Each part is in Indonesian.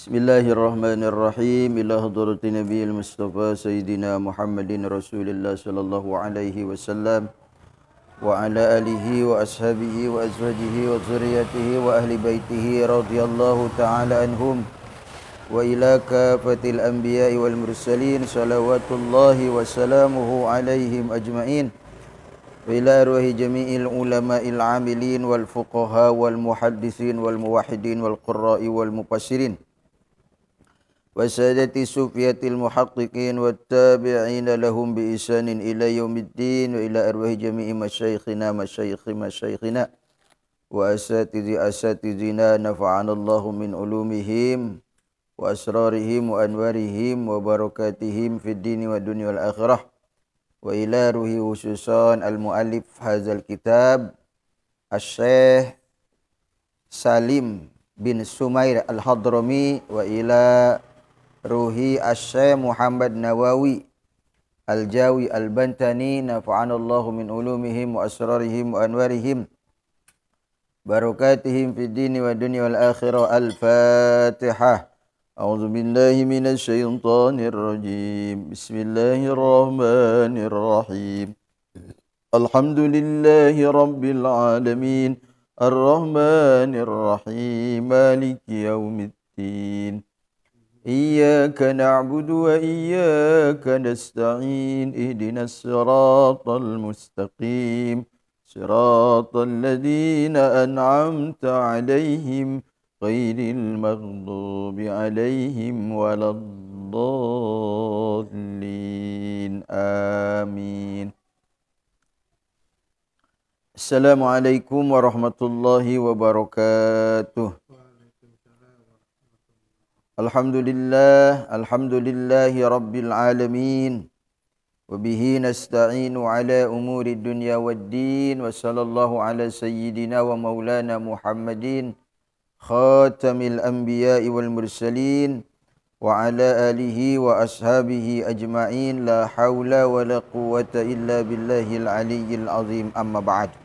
Bismillahirrahmanirrahim. Ila hadrati Nabiyil Mustafa Sayyidina Muhammadin Rasulillah sallallahu alaihi wasallam wa ala alihi wa ashabihi wa azwajihi wa dzurriyyatihi wa ahli baitihi radhiyallahu ta'ala anhum wa ila kafatil anbiya'i wal mursalin salawatullahi wa salamuhu alaihim ajma'in wa ila arwahi jami'il ulama'il amilin wal fuqaha wal muhaddisin wal muwahhidin wal qurra'i wal mufassirin وسادة الصوفية المحققين والتابعين لهم بإحسان إلى يوم الدين وإلى أرواح جميع مشايخنا وأساتذنا نفعنا الله من علومهم وأسرارهم وأنوارهم وبركاتهم في الدين والدنيا والآخرة وإلى روح خصوصا المؤلف هذا الكتاب الشيخ سالم بن سمير الحضرمي وإلى Ruhi Asy-Syaikh Muhammad Nawawi Al-Jawi Al-Bantani nafa'anallahu min ulumihim wa asrarihim wa anwarihim barakatihim fid dini wa dunya wal akhirah. Al-Fatihah. A'udzu billahi minasy syaithanir rajim. Bismillahirrahmanirrahim. Alhamdulillahi rabbil alamin. Ar-Rahmanir Rahim. Maliki yaumiddin. إياك نعبد وإياك نستعين اهدنا الصراط المستقيم صراط الذين أنعمت عليهم غير المغضوب عليهم ولا الضالين آمين. السلام عليكم ورحمة الله وبركاته. Alhamdulillahi Rabbil Alamin. Wabihi nasta'inu ala umuri dunya waddin. Wa sallallahu ala sayyidina wa maulana Muhammadin khatamil anbiya'i wal mursalin. Wa ala alihi wa ashabihi ajma'in. La hawla wa la quwwata illa billahil aliyyil azim. Amma ba'd.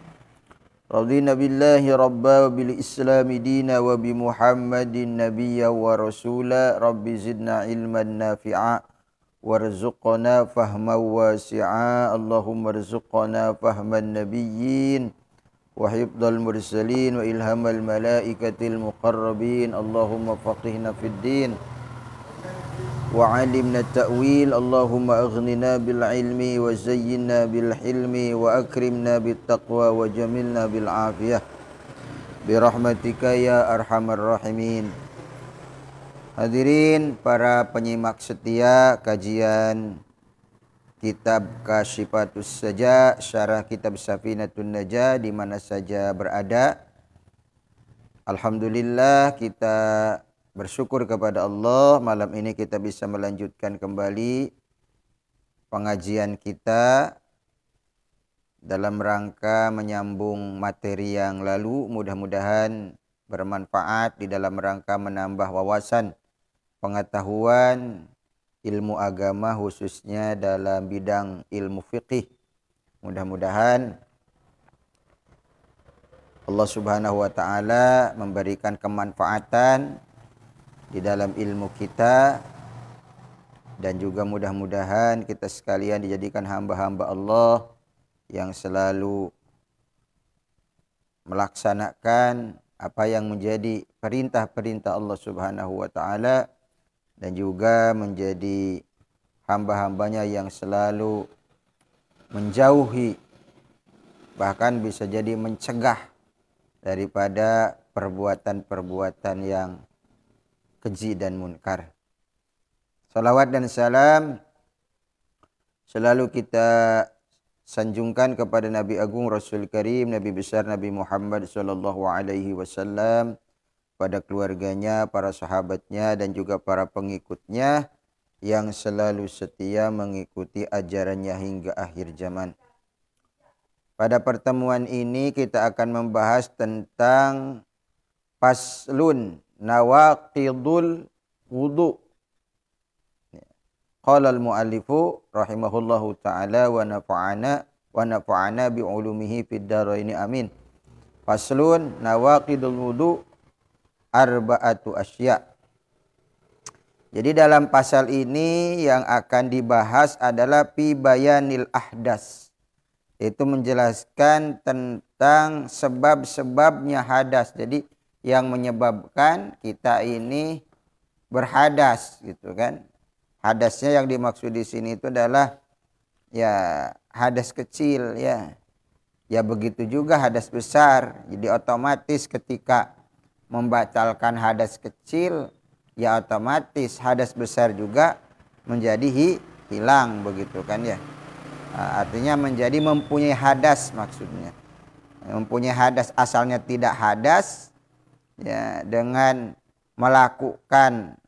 Radina billahi rabba wa bil islami dina wa bi muhammadin nabiyya wa rasula. Rabbi zidna ilman nafi'a warzuqna fahman wasi'a. Allahumma rzuqna fahman nabiyyin wa hifdhal mursalin wa ilhamal malaikatil muqarrabin. Allahumma faqihna fid din wa alimna ta'wil. Allahumma aghnina bil ilmi wa zayyinna bil hilmi wa akrimna bit taqwa wa jamilna bil afiyah bi rahmatika ya arhamar rahimin. Hadirin para penyimak setia kajian kitab Kasyifatus Saja, syarah kitab Safinatun Najah di mana saja berada. Alhamdulillah kita bersyukur kepada Allah, malam ini kita bisa melanjutkan kembali pengajian kita dalam rangka menyambung materi yang lalu. Mudah-mudahan bermanfaat di dalam rangka menambah wawasan pengetahuan ilmu agama, khususnya dalam bidang ilmu fiqih. Mudah-mudahan Allah Subhanahu wa taala memberikan kemanfaatan di dalam ilmu kita, dan juga mudah-mudahan kita sekalian dijadikan hamba-hamba Allah yang selalu melaksanakan apa yang menjadi perintah-perintah Allah Subhanahu wa taala, dan juga menjadi hamba-hambanya yang selalu menjauhi, bahkan bisa jadi mencegah daripada perbuatan-perbuatan yang keji dan munkar. Salawat dan salam selalu kita sanjungkan kepada Nabi Agung Rasul Karim, Nabi besar Nabi Muhammad sallallahu alaihi wasallam, pada keluarganya, para sahabatnya, dan juga para pengikutnya yang selalu setia mengikuti ajarannya hingga akhir zaman. Pada pertemuan ini kita akan membahas tentang faslun nawaqidul wudu. Qala al-muallifu rahimahullahu ta'ala wa nafa'ana bi ulumihi fid dharaini amin. Faslun nawaqidul wudu arba'atu asya. Jadi dalam pasal ini yang akan dibahas adalah fi bayanil ahdas. Itu menjelaskan tentang sebab-sebabnya hadas. Jadi yang menyebabkan kita ini berhadas gitu kan. Hadasnya yang dimaksud di sini itu adalah ya hadas kecil ya. Ya begitu juga hadas besar. Jadi otomatis ketika membatalkan hadas kecil, ya otomatis hadas besar juga menjadi hilang begitu kan ya. Artinya menjadi mempunyai hadas maksudnya. Mempunyai hadas asalnya tidak hadas ya, dengan melakukan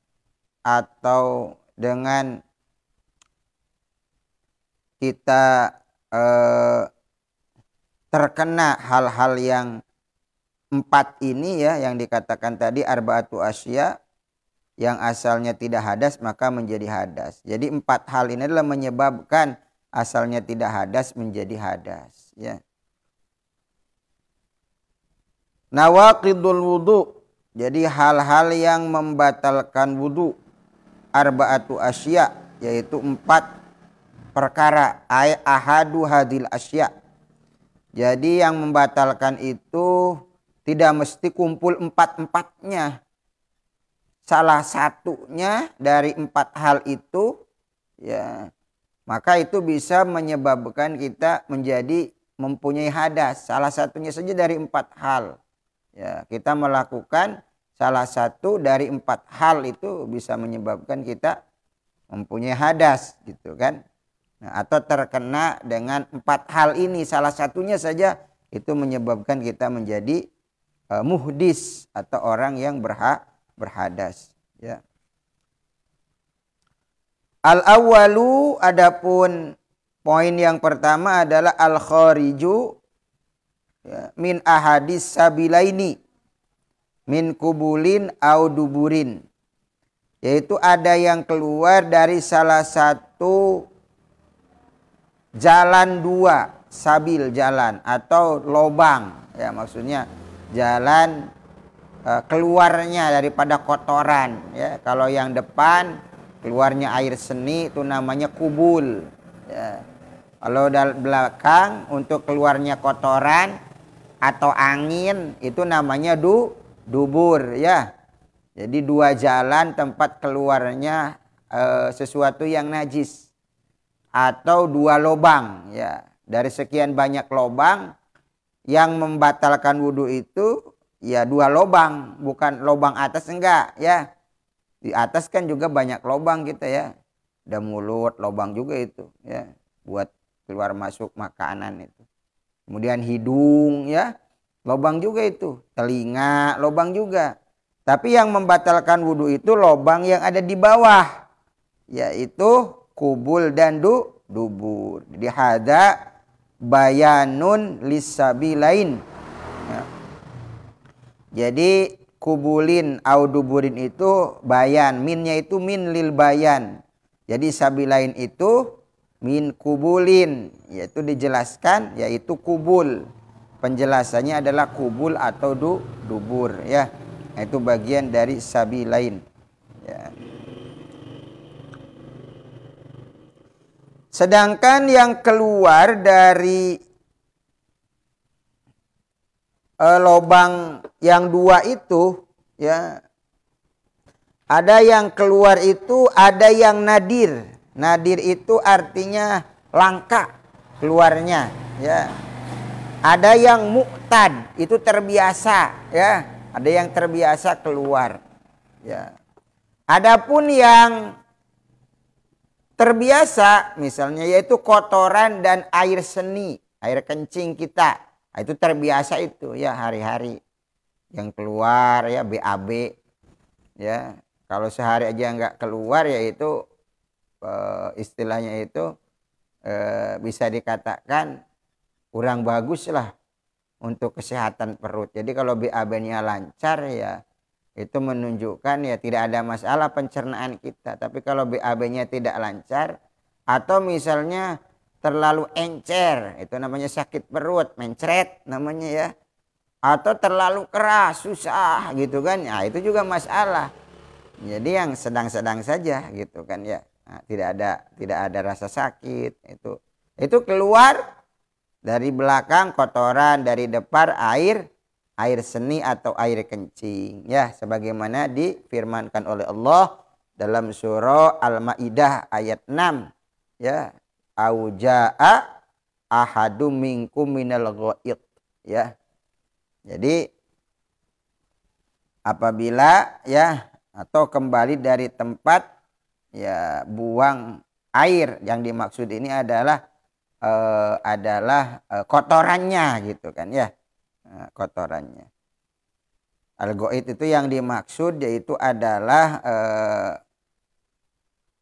atau dengan kita terkena hal-hal yang 4 ini ya, yang dikatakan tadi arba'atu asya, yang asalnya tidak hadas maka menjadi hadas. Jadi 4 hal ini adalah menyebabkan asalnya tidak hadas menjadi hadas ya. Nawaqidul wudu, jadi hal-hal yang membatalkan wudu, arba'atu asya, yaitu 4 perkara, ahadu hadil asya. Jadi yang membatalkan itu tidak mesti kumpul 4-4-nya. Salah satunya dari 4 hal itu ya, maka itu bisa menyebabkan kita menjadi mempunyai hadas. Salah satunya saja dari 4 hal. Ya, kita melakukan salah satu dari 4 hal itu bisa menyebabkan kita mempunyai hadas gitu kan. Nah, atau terkena dengan 4 hal ini, salah satunya saja itu menyebabkan kita menjadi muhdis atau orang yang berhadas ya. Al-awwalu, adapun poin yang pertama adalah al-khariju ya, min ahadis sabilaini min kubulin au duburin, yaitu ada yang keluar dari salah satu jalan 2, sabil jalan atau lobang ya, maksudnya jalan keluarnya daripada kotoran ya. Kalau yang depan keluarnya air seni itu namanya kubul ya. Kalau dari belakang untuk keluarnya kotoran atau angin itu namanya dubur ya. Jadi 2 jalan tempat keluarnya sesuatu yang najis, atau 2 lobang ya. Dari sekian banyak lobang yang membatalkan wudhu itu ya 2 lobang, bukan lobang atas enggak ya. Di atas kan juga banyak lobang kita ya. Ada mulut, lobang juga itu ya, buat keluar masuk makanan itu. Kemudian hidung ya, lobang juga itu. Telinga, lobang juga. Tapi yang membatalkan wudhu itu lobang yang ada di bawah, yaitu kubul dan dubur. Jadi hada bayanun lisabilain ya. Jadi kubulin au duburin itu bayan, minnya itu min lil bayan. Jadi sabilain itu min kubulin, yaitu dijelaskan, yaitu kubul. Penjelasannya adalah kubul atau dubur ya. Itu bagian dari sabilain ya. Sedangkan yang keluar dari lobang yang 2 itu ya, ada yang keluar itu, ada yang nadir. Nadir itu artinya langka keluarnya ya. Ada yang mu'tad, itu terbiasa ya. Ada yang terbiasa keluar ya. Adapun yang terbiasa misalnya yaitu kotoran dan air seni, air kencing kita. Itu terbiasa itu ya, hari-hari yang keluar ya, BAB ya. Kalau sehari aja nggak keluar ya itu istilahnya itu bisa dikatakan kurang bagus lah untuk kesehatan perut. Jadi kalau BAB-nya lancar ya itu menunjukkan ya tidak ada masalah pencernaan kita. Tapi kalau BAB-nya tidak lancar atau misalnya terlalu encer, itu namanya sakit perut, mencret namanya ya. Atau terlalu keras, susah gitu kan. Nah, itu juga masalah. Jadi yang sedang-sedang saja gitu kan ya. Nah, tidak ada rasa sakit itu keluar dari belakang kotoran, dari depan air seni atau air kencing ya, sebagaimana difirmankan oleh Allah dalam surah Al-Maidah ayat 6 ya, auja'a ahadum minkum minal ghaid ya. Jadi apabila ya atau kembali dari tempat ya buang air, yang dimaksud ini adalah kotorannya gitu kan ya, kotorannya. Al-ghaid itu yang dimaksud yaitu adalah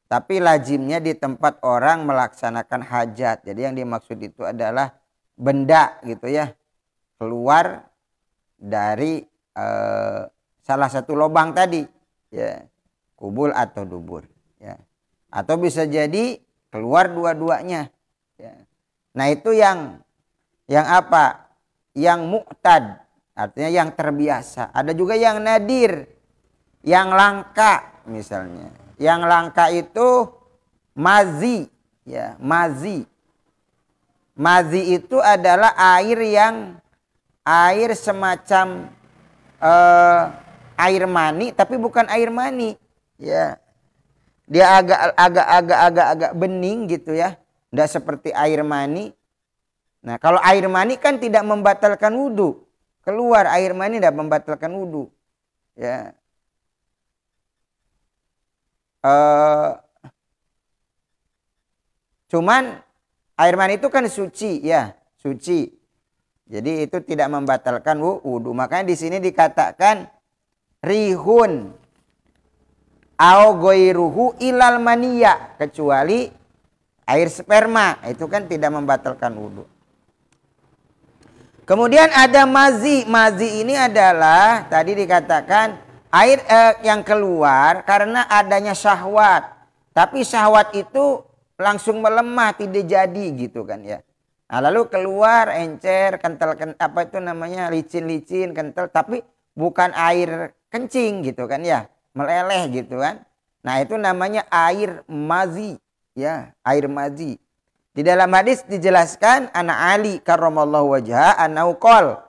tapi lazimnya di tempat orang melaksanakan hajat. Jadi yang dimaksud itu adalah benda gitu ya, keluar dari salah satu lubang tadi ya, kubul atau dubur ya, atau bisa jadi keluar dua-duanya ya. Nah itu yang apa, yang mu'tad, artinya yang terbiasa. Ada juga yang nadir, yang langka. Misalnya yang langka itu mazi ya, mazi itu adalah air semacam air mani, tapi bukan air mani ya, dia agak bening gitu ya, tidak seperti air mani. Nah kalau air mani kan tidak membatalkan wudhu, keluar air mani tidak membatalkan wudhu ya. Cuman air mani itu kan suci ya, suci. Jadi itu tidak membatalkan wudhu. Makanya di sini dikatakan rihun au ghairuhu ilal maniya, kecuali air sperma, itu kan tidak membatalkan wudhu. Kemudian ada mazi. Mazi ini adalah tadi dikatakan air yang keluar karena adanya syahwat. Tapi syahwat itu langsung melemah, tidak jadi gitu kan ya. Nah, lalu keluar encer, kental, apa itu namanya, licin-licin, kental, tapi bukan air kencing gitu kan ya, meleleh gitu kan. Nah itu namanya air mazi ya, air mazi. Di dalam hadis dijelaskan ana Ali karramallahu wajha annahu qol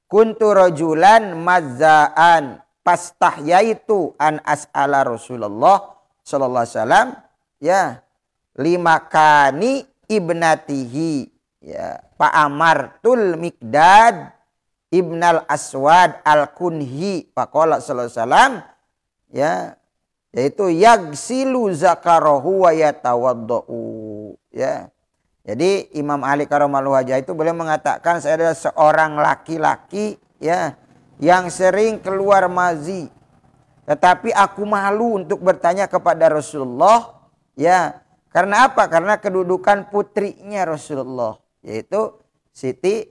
kuntu rajulan mazzaan pastahyaitu an as'ala Rasulullah sallallahu alaihi wasallam ya limakani ibnatihi ya, Pak Amartul Miqdad Ibnal Aswad Al-Kunhi faqala sallallahu alaihi wasallam ya, yaitu yagsilu zakarahu wa yatawaddau ya. Jadi Imam Ali karramallahu wajhah itu beliau mengatakan, saya adalah seorang laki-laki ya yang sering keluar mazi, tetapi aku malu untuk bertanya kepada Rasulullah ya. Karena apa? Karena kedudukan putrinya Rasulullah, yaitu Siti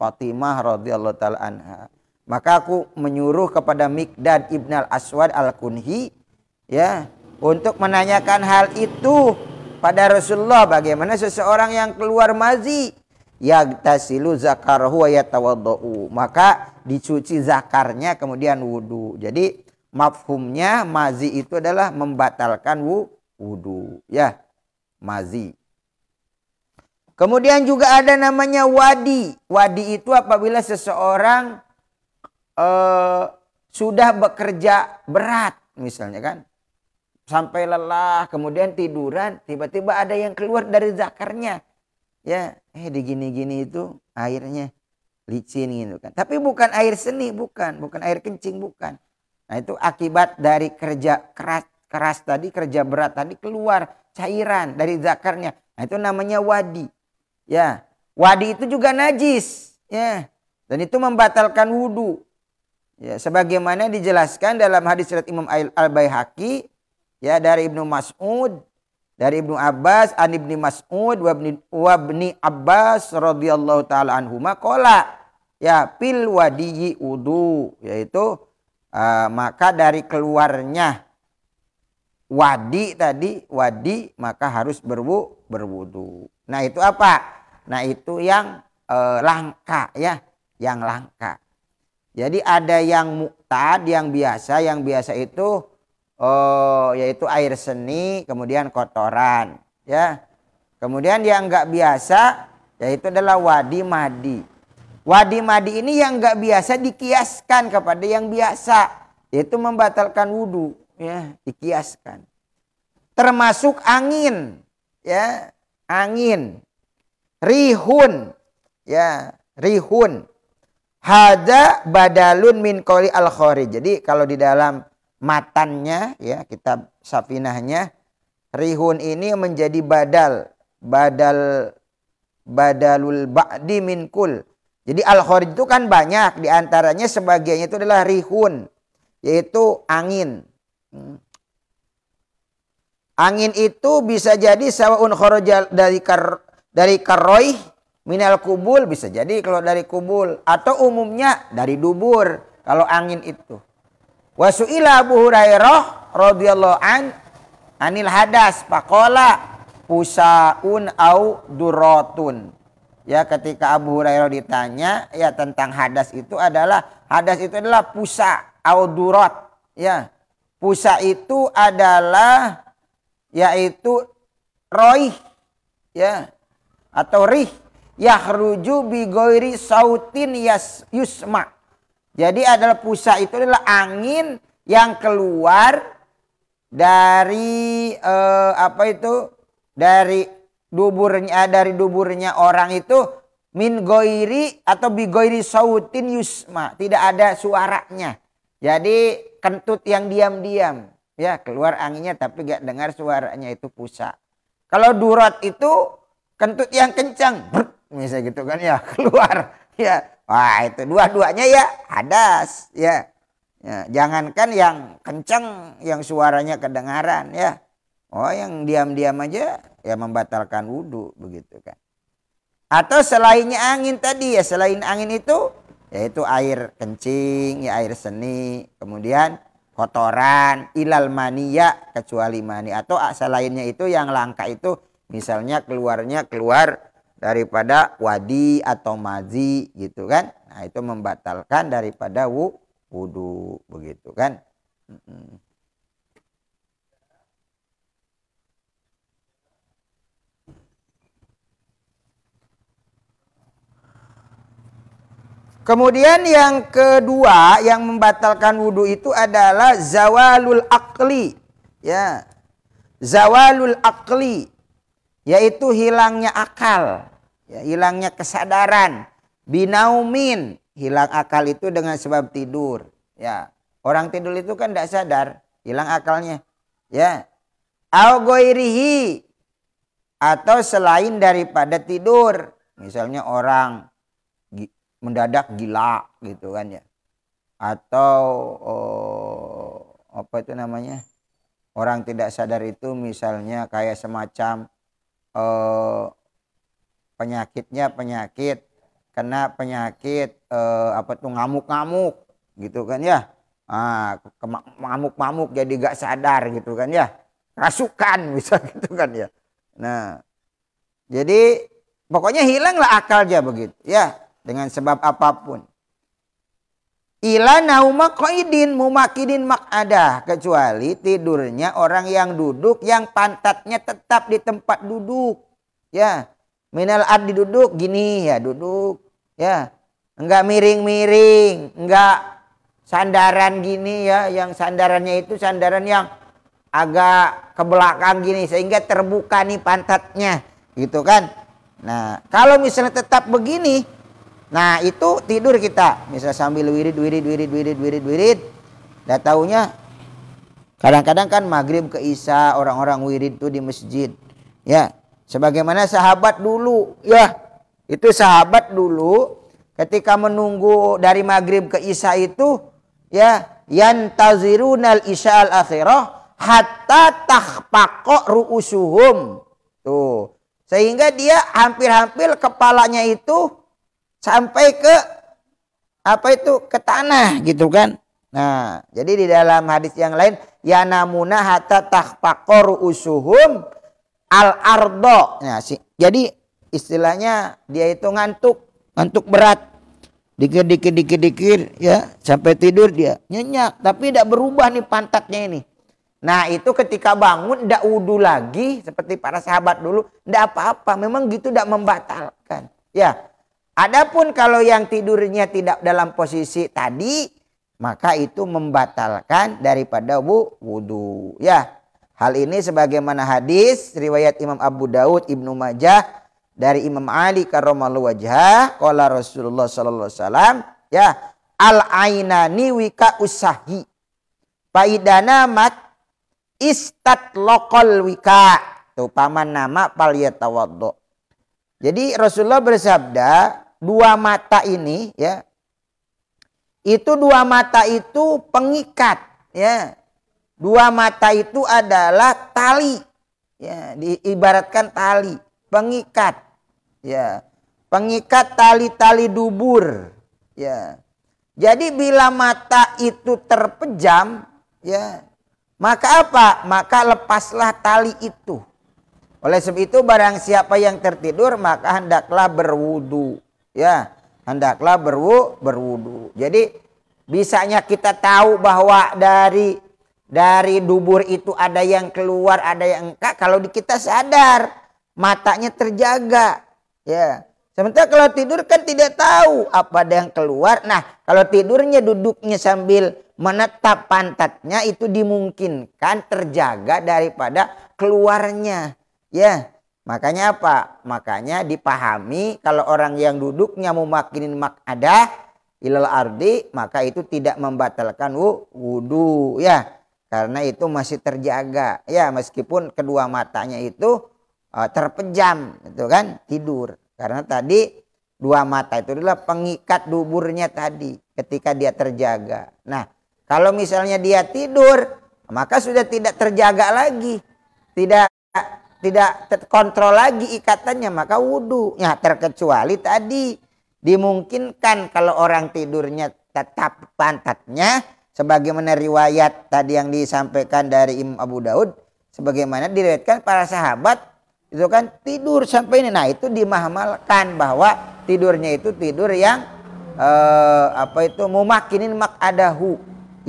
Fatimah radhiyallahu taala anha. Maka aku menyuruh kepada Miqdad Ibn al-Aswad al-Kunhi ya untuk menanyakan hal itu pada Rasulullah, bagaimana seseorang yang keluar mazi yagtasilu zakarahu wa yatawaddau, maka dicuci zakarnya kemudian wudu. Jadi mafhumnya mazi itu adalah membatalkan wudu ya, mazi. Kemudian juga ada namanya wadi. Wadi itu apabila seseorang sudah bekerja berat misalnya kan, sampai lelah kemudian tiduran, tiba-tiba ada yang keluar dari zakarnya ya, digini-gini itu airnya licin gitu kan, tapi bukan air seni, bukan air kencing, bukan. Nah itu akibat dari kerja keras tadi, kerja berat tadi, keluar cairan dari zakarnya. Nah itu namanya wadi ya. Wadi itu juga najis ya, dan itu membatalkan wudu ya, sebagaimana dijelaskan dalam hadis riwayat Imam Al-Baihaqi ya, dari Ibnu Mas'ud, dari Ibnu Abbas, an Ibni Mas'ud wa Ibni Abbas radhiyallahu taala anhuma qala ya pil wadiyi wudu, yaitu maka dari keluarnya wadi tadi, wadi maka harus berwudu. Nah itu apa? Nah itu yang langka ya, yang langka. Jadi ada yang mu'tad, yang biasa itu yaitu air seni, kemudian kotoran, ya. Kemudian yang nggak biasa yaitu adalah wadi madi. Wadi madi ini yang nggak biasa dikiaskan kepada yang biasa, yaitu membatalkan wudhu, ya, dikiaskan. Termasuk angin, ya, angin, rihun, ya, rihun. Hada badalun min qouli al-Kharij. Jadi kalau di dalam matannya, ya, kitab Safinahnya, rihun ini menjadi badalul ba'di min kul. Jadi al-Kharij itu kan banyak, diantaranya sebagiannya itu adalah rihun, yaitu angin. Angin itu bisa jadi sawaun kharaja dari karroih minal kubul, bisa jadi kalau dari kubul, atau umumnya dari dubur kalau angin itu. Wasu'ila Abu Hurairah radhiyallahu anil hadas faqala pusaun au duratun. Ya, ketika Abu Hurairah ditanya ya tentang hadas itu adalah pusa au durat. Ya. Pusa itu adalah yaitu roih, ya, atau rih yakhruju bi ghairi sautin yusma. Jadi adalah pusa itu adalah angin yang keluar dari dari duburnya orang itu min ghairi atau bi ghairi sautin yusma, tidak ada suaranya. Jadi kentut yang diam-diam, ya, keluar anginnya tapi gak dengar suaranya, itu pusa. Kalau durat itu kentut yang kencang, misalnya gitu kan, ya, keluar, ya. Wah, itu dua-duanya ya hadas, ya. Ya, jangankan yang kencang yang suaranya kedengaran, ya. Oh, yang diam-diam aja ya membatalkan wudhu, begitu kan. Atau selainnya angin tadi, ya, selain angin itu yaitu air kencing, ya, air seni, kemudian kotoran, ilal maniya, kecuali mani, atau selainnya itu yang langka itu misalnya keluar daripada wadi atau mazi, gitu kan. Nah, itu membatalkan daripada wudhu, begitu kan. Kemudian yang kedua yang membatalkan wudhu itu adalah zawalul aqli, ya, zawalul aqli, yaitu hilangnya akal, ya, hilangnya kesadaran. Binaumin, hilang akal itu dengan sebab tidur, ya. Orang tidur itu kan tidak sadar, hilang akalnya, ya. Au ghairihi, atau selain daripada tidur, misalnya orang mendadak gila, gitu kan, ya. Atau apa itu namanya, orang tidak sadar itu misalnya kayak semacam penyakit kena penyakit ngamuk-ngamuk, gitu kan, ya. Ngamuk-ngamuk jadi gak sadar, gitu kan, ya. Rasukan bisa, gitu kan, ya. Nah, jadi pokoknya hilanglah akalnya, begitu, ya, dengan sebab apapun. Ila nauma qaidin mumakidin mak'adah, kecuali tidurnya orang yang duduk yang pantatnya tetap di tempat duduk, ya. Minal ardi, duduk gini, ya, duduk, ya, enggak miring-miring, enggak sandaran gini, ya, yang sandarannya itu sandaran yang agak ke belakang gini sehingga terbuka nih pantatnya, gitu kan. Nah, kalau misalnya tetap begini, nah, itu tidur kita, misalnya sambil wirid. Dah taunya kadang-kadang kan maghrib ke isya orang-orang wirid tuh di masjid, ya. Sebagaimana sahabat dulu, ya. Itu sahabat dulu ketika menunggu dari maghrib ke isya itu, ya, yantazirunal isya al-akhirah hatta tahpaqa ru'usuhum. Tuh. Sehingga dia hampir-hampir kepalanya itu sampai ke ke tanah, gitu kan. Nah, jadi di dalam hadis yang lain, yanamuna hatta tahpaqa ru'usuhum al-ardo. Nah, jadi istilahnya dia itu ngantuk berat. Dikit, ya, sampai tidur dia nyenyak, tapi tidak berubah nih pantatnya ini. Nah itu ketika bangun tidak wudhu lagi seperti para sahabat dulu, tidak apa-apa. Memang gitu tidak membatalkan. Ya, adapun kalau yang tidurnya tidak dalam posisi tadi, maka itu membatalkan daripada wudhu. Ya, hal ini sebagaimana hadis riwayat Imam Abu Daud, Ibnu Majah dari Imam Ali karramallahu wajhah, qala Rasulullah sallallahu alaihi wasallam, ya, al ainani wika usahi. Faidana mat istat lokol wika, tuh paman nama pal yatawaddo. Jadi Rasulullah bersabda, dua mata ini, ya, itu dua mata itu pengikat, ya. Dua mata itu adalah tali, ya, diibaratkan tali, pengikat, ya, pengikat tali-tali dubur, ya. Jadi bila mata itu terpejam, ya, maka apa? Maka lepaslah tali itu. Oleh sebab itu barang siapa yang tertidur maka hendaklah berwudu. Ya, hendaklah berwudu. Jadi bisanya kita tahu bahwa dari dubur itu ada yang keluar, ada yang enggak kalau kita sadar, matanya terjaga. Ya. Sementara kalau tidur kan tidak tahu apa ada yang keluar. Nah, kalau tidurnya duduknya sambil menetap pantatnya itu dimungkinkan terjaga daripada keluarnya. Ya, makanya apa? Makanya dipahami kalau orang yang duduknya memakinin maq'adah ilal ardi, maka itu tidak membatalkan wudu, ya. Karena itu masih terjaga, ya, meskipun kedua matanya itu terpejam, itu kan tidur. Karena tadi dua mata itu adalah pengikat duburnya tadi ketika dia terjaga. Nah, kalau misalnya dia tidur, maka sudah tidak terjaga lagi. Tidak terkontrol lagi ikatannya, maka wudhu. Ya, terkecuali tadi dimungkinkan kalau orang tidurnya tetap pantatnya, sebagaimana riwayat tadi yang disampaikan dari Imam Abu Daud, sebagaimana diriwayatkan para sahabat, itu kan tidur sampai ini. Nah, itu dimahmalkan bahwa tidurnya itu tidur yang mumakinin maq'adahu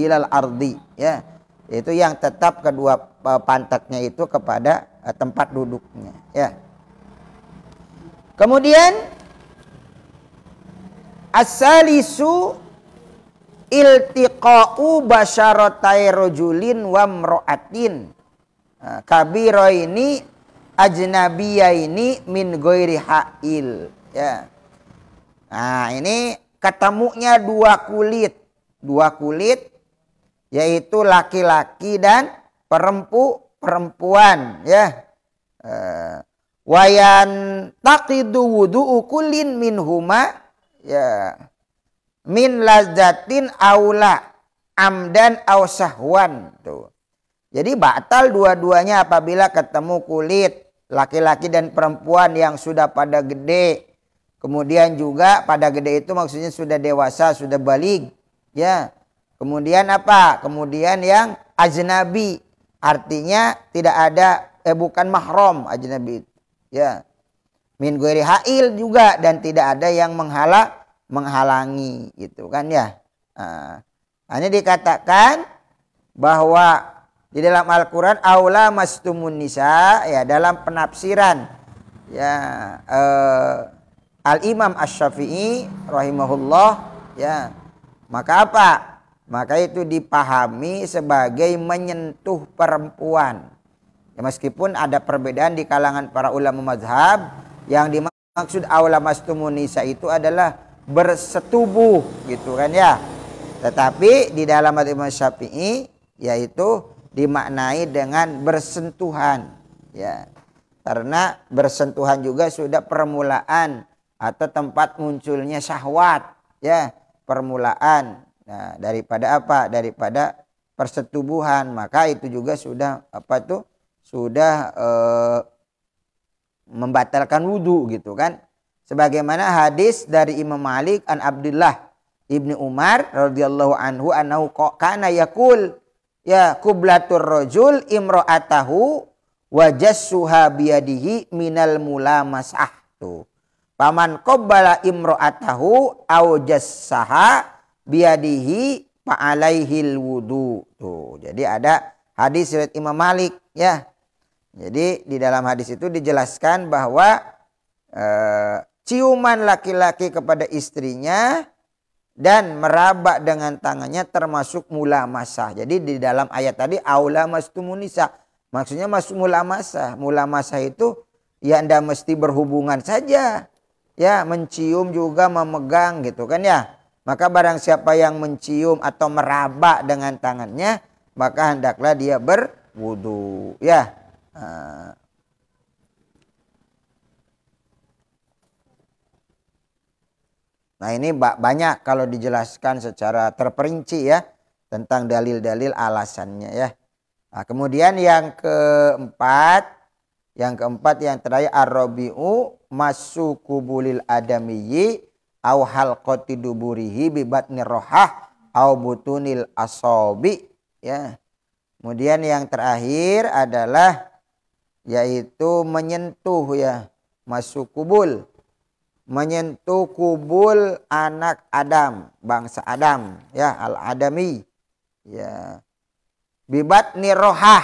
ilal ardi, ya. Itu yang tetap kedua pantatnya itu kepada tempat duduknya, ya. Kemudian as-salisu iltiqa'u basyaratai rajulin wa imra'atin kabiraini ajnabiyaini min ghairi ha'il, ya. Nah, ini ketemunya dua kulit yaitu laki-laki dan perempuan, ya. Wayan taqidu wudu'u kullin minhuma, ya, min lazzatin aula amdan aw sahwan, tuh. Jadi batal dua-duanya apabila ketemu kulit laki-laki dan perempuan yang sudah pada gede. Kemudian juga pada gede itu maksudnya sudah dewasa, sudah baligh, ya. Kemudian apa? Kemudian yang ajnabi, artinya tidak ada bukan mahram ajnabi, ya. Min ghairi ha'il juga, dan tidak ada yang menghalangi, gitu kan, ya. Nah, ini dikatakan bahwa di dalam Al-Quran aula mastumun nisa, ya, dalam penafsiran, ya, Al-Imam Asy-Syafi'i rahimahullah, ya, maka apa? Maka itu dipahami sebagai menyentuh perempuan, ya, meskipun ada perbedaan di kalangan para ulama mazhab. Yang dimaksud aula mastumun nisa itu adalah bersetubuh, gitu kan, ya. Tetapi di dalam Imam Syafi'i yaitu dimaknai dengan bersentuhan, ya. Karena bersentuhan juga sudah permulaan atau tempat munculnya syahwat, ya, permulaan. Nah, daripada apa? Daripada persetubuhan, maka itu juga sudah sudah membatalkan wudu, gitu kan. Sebagaimana hadis dari Imam Malik an Abdullah ibni Umar radhiyallahu anhu annahu kana yaqul, ya, qublatur rajul imra'atahu wa jassuha biyadihi minal mulamasah, tuh. Paman qabbala imra'atahu aw jassaha biyadihi fa alaihil wudu, tuh. Jadi ada hadis riwayat Imam Malik ya. Jadi di dalam hadis itu dijelaskan bahwa ciuman laki-laki kepada istrinya dan meraba dengan tangannya termasuk mulamasah. Jadi di dalam ayat tadi aula mastumunisa, maksudnya masuk mulamasah. Mulamasah itu ya Anda mesti berhubungan saja. Ya, mencium juga memegang gitu kan ya. Maka barang siapa yang mencium atau meraba dengan tangannya, maka hendaklah dia berwudu ya. Nah ini banyak kalau dijelaskan secara terperinci ya tentang dalil-dalil alasannya ya. Nah, kemudian yang keempat yang terakhir ar-rabi'u masukubulil adamiyyi au halqati duburihi bi batnir rohah au butunil asobi ya. Kemudian yang terakhir adalah yaitu menyentuh ya, masukubul, menyentuh kubul anak Adam, bangsa Adam ya, al-adami ya, bibatni rohah,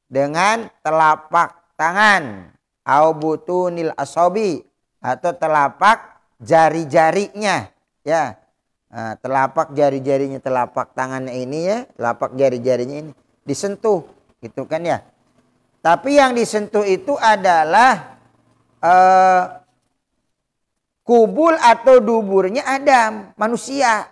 dengan telapak tangan, au butunil asobi, atau telapak jari-jarinya ya. Nah, telapak jari-jarinya, telapak tangannya ini ya, telapak jari-jarinya ini disentuh gitu kan ya. Tapi yang disentuh itu adalah kubul atau duburnya Adam, manusia.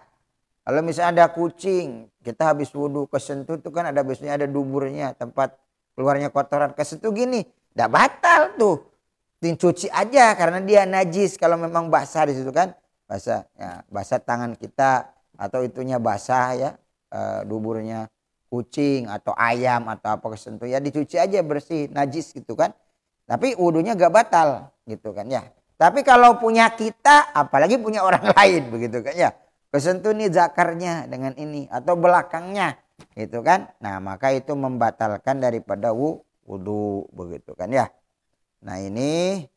Kalau misalnya ada kucing, kita habis wudhu kesentuh itu kan ada biasanya ada duburnya, tempat keluarnya kotoran, kesentuh gini, udah batal tuh. Dicuci aja karena dia najis kalau memang basah di situ kan. Basah ya, basah tangan kita atau itunya basah ya, duburnya kucing atau ayam atau apa kesentuh ya dicuci aja bersih, najis gitu kan. Tapi wudunya gak batal gitu kan ya. Tapi kalau punya kita, apalagi punya orang lain begitu kan ya. Kesentuh nih zakarnya dengan ini atau belakangnya gitu kan. Nah, maka itu membatalkan daripada wudu begitu kan ya. Nah, ini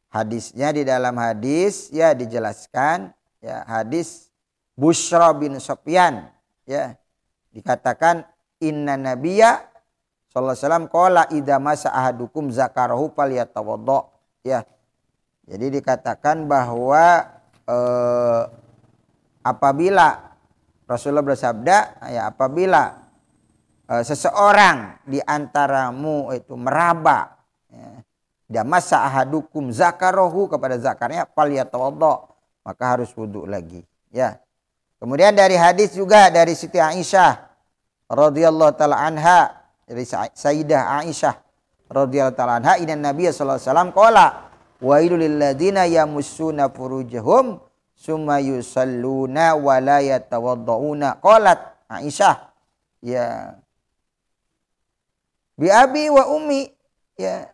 hadisnya di dalam hadis ya dijelaskan ya, hadis Bushra bin Sufyan ya, dikatakan inna nabiyya sallallahu alaihi wasallam qala idza masa ahadukum zakarahu falyatawaddo ya. Jadi dikatakan bahwa apabila Rasulullah bersabda ya, apabila seseorang di antaramu itu meraba ya, dia masa ahadukum zakarohu, kepada zakarnya falyatawaddo, maka harus wudu lagi ya. Kemudian dari hadis juga dari Siti Aisyah radhiyallahu taala anha, dari Sayyidah Aisyah radhiyallahu taala anha, inna Nabiy sallallahu alaihi wasallam qala wailul lil ladzina yamussuna furujahum summa yusalluna wa la yatawaddauna. Qalat Aisyah ya bi abi wa ummi ya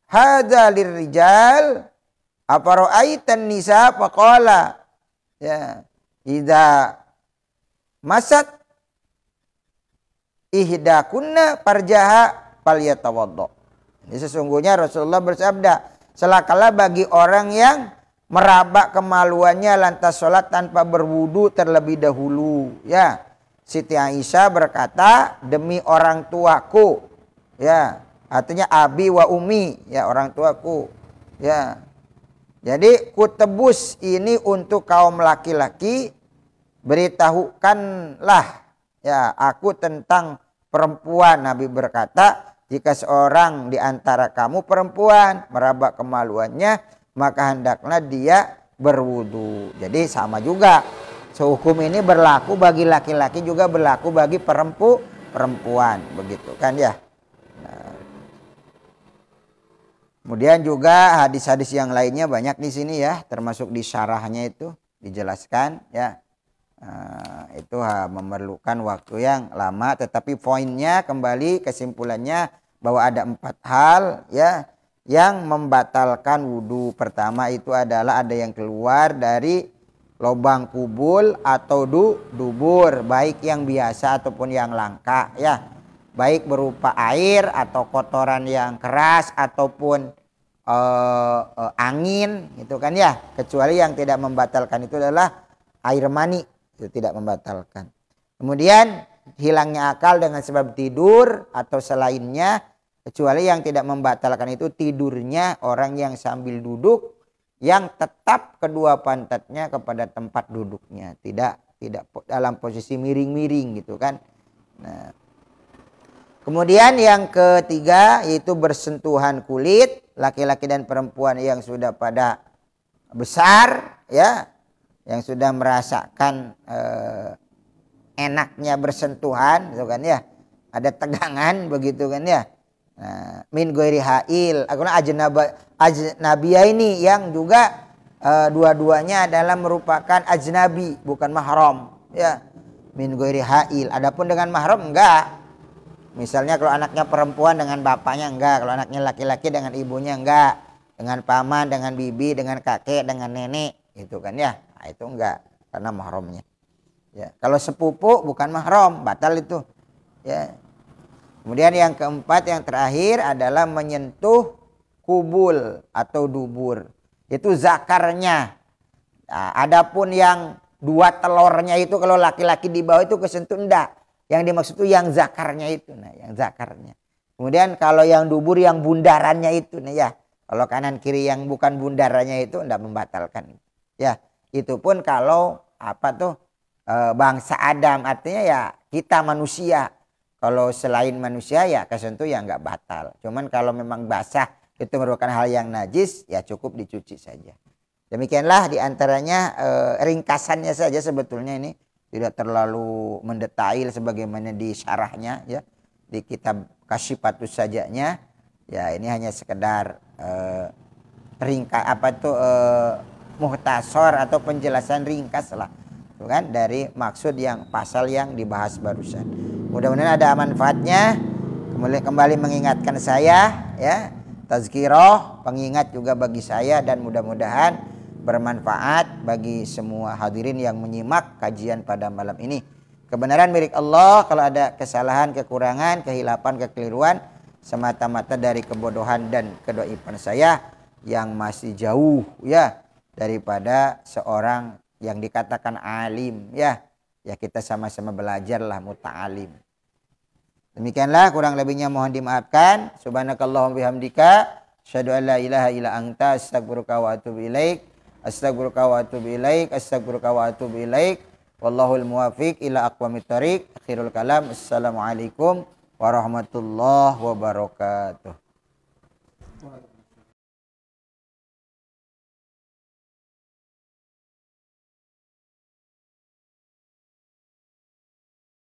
hadza lirrijal afara'aitan nisa faqala ya idza masat ihdakunna farjaha falyatawaddo. Ini sesungguhnya Rasulullah bersabda, celakalah bagi orang yang meraba kemaluannya lantas sholat tanpa berwudu terlebih dahulu ya. Siti Aisyah berkata, demi orang tuaku ya, artinya abi wa umi ya, orang tuaku ya. Jadi kutebus ini untuk kaum laki-laki, beritahukanlah ya aku tentang perempuan. Nabi berkata, jika seorang di antara kamu perempuan meraba kemaluannya, maka hendaklah dia berwudu. Jadi sama juga, sehukum ini berlaku bagi laki-laki juga berlaku bagi perempuan begitu kan ya. Kemudian juga hadis-hadis yang lainnya banyak di sini ya, termasuk di syarahnya itu dijelaskan ya. Itu memerlukan waktu yang lama, tetapi poinnya kembali kesimpulannya bahwa ada 4 hal ya yang membatalkan wudu. Pertama itu adalah ada yang keluar dari lubang kubul atau dubur, baik yang biasa ataupun yang langka ya, baik berupa air atau kotoran yang keras ataupun angin gitu kan ya. Kecuali yang tidak membatalkan itu adalah air mani, itu tidak membatalkan. Kemudian hilangnya akal dengan sebab tidur atau selainnya, kecuali yang tidak membatalkan itu tidurnya orang yang sambil duduk yang tetap kedua pantatnya kepada tempat duduknya, tidak dalam posisi miring-miring gitu kan. Nah, kemudian yang ketiga yaitu bersentuhan kulit laki-laki dan perempuan yang sudah pada besar ya, yang sudah merasakan enaknya bersentuhan gitu kan ya, ada tegangan begitu kan ya. Nah, min ghairi hail, akhirnya ajnabiyah ini yang juga dua-duanya adalah merupakan ajnabi, bukan mahram ya. Min ghairi hail. Adapun dengan mahram enggak. Misalnya kalau anaknya perempuan dengan bapaknya enggak, kalau anaknya laki-laki dengan ibunya enggak, dengan paman, dengan bibi, dengan kakek, dengan nenek gitu kan ya. Nah, itu enggak karena mahramnya. Ya, kalau sepupu bukan mahram, batal itu. Ya. Kemudian yang keempat yang terakhir adalah menyentuh kubul atau dubur. Itu zakarnya. Nah, adapun yang dua telurnya itu kalau laki-laki di bawah itu kesentuh enggak. Yang dimaksud itu yang zakarnya itu. Nah, yang zakarnya. Kemudian kalau yang dubur yang bundarannya itu nih ya. Kalau kanan kiri yang bukan bundarannya itu enggak membatalkan. Ya, itu pun kalau apa tuh bangsa Adam, artinya ya kita manusia. Kalau selain manusia ya kesentuh ya enggak batal. Cuman kalau memang basah itu merupakan hal yang najis ya cukup dicuci saja. Demikianlah diantaranya ringkasannya saja sebetulnya ini. Tidak terlalu mendetail sebagaimana di syarahnya ya. Di kitab Kasyifatus sajanya. Ya ini hanya sekedar ringkas apa tuh muhtasor atau penjelasan ringkas lah. Kan dari maksud yang pasal yang dibahas barusan. Mudah-mudahan ada manfaatnya. Kembali mengingatkan saya ya, tazkirah, pengingat juga bagi saya dan mudah-mudahan bermanfaat bagi semua hadirin yang menyimak kajian pada malam ini. Kebenaran milik Allah, kalau ada kesalahan, kekurangan, kehilapan, kekeliruan semata-mata dari kebodohan dan kedoifan saya yang masih jauh ya daripada seorang yang dikatakan alim ya. Ya kita sama-sama belajarlah muta'alim. Demikianlah kurang lebihnya mohon dimaafkan. Subhanakallahumma bihamdika asyhadu an la ilaha illa anta astaghfiruka wa atubu ilaik. Astaghfiruka wa atubu ilaik. Astaghfiruka wa atubu ilaik. Wallahul muwafiq ila aqwamit thoriq. Akhirul kalam. Assalamualaikum warahmatullahi wabarakatuh.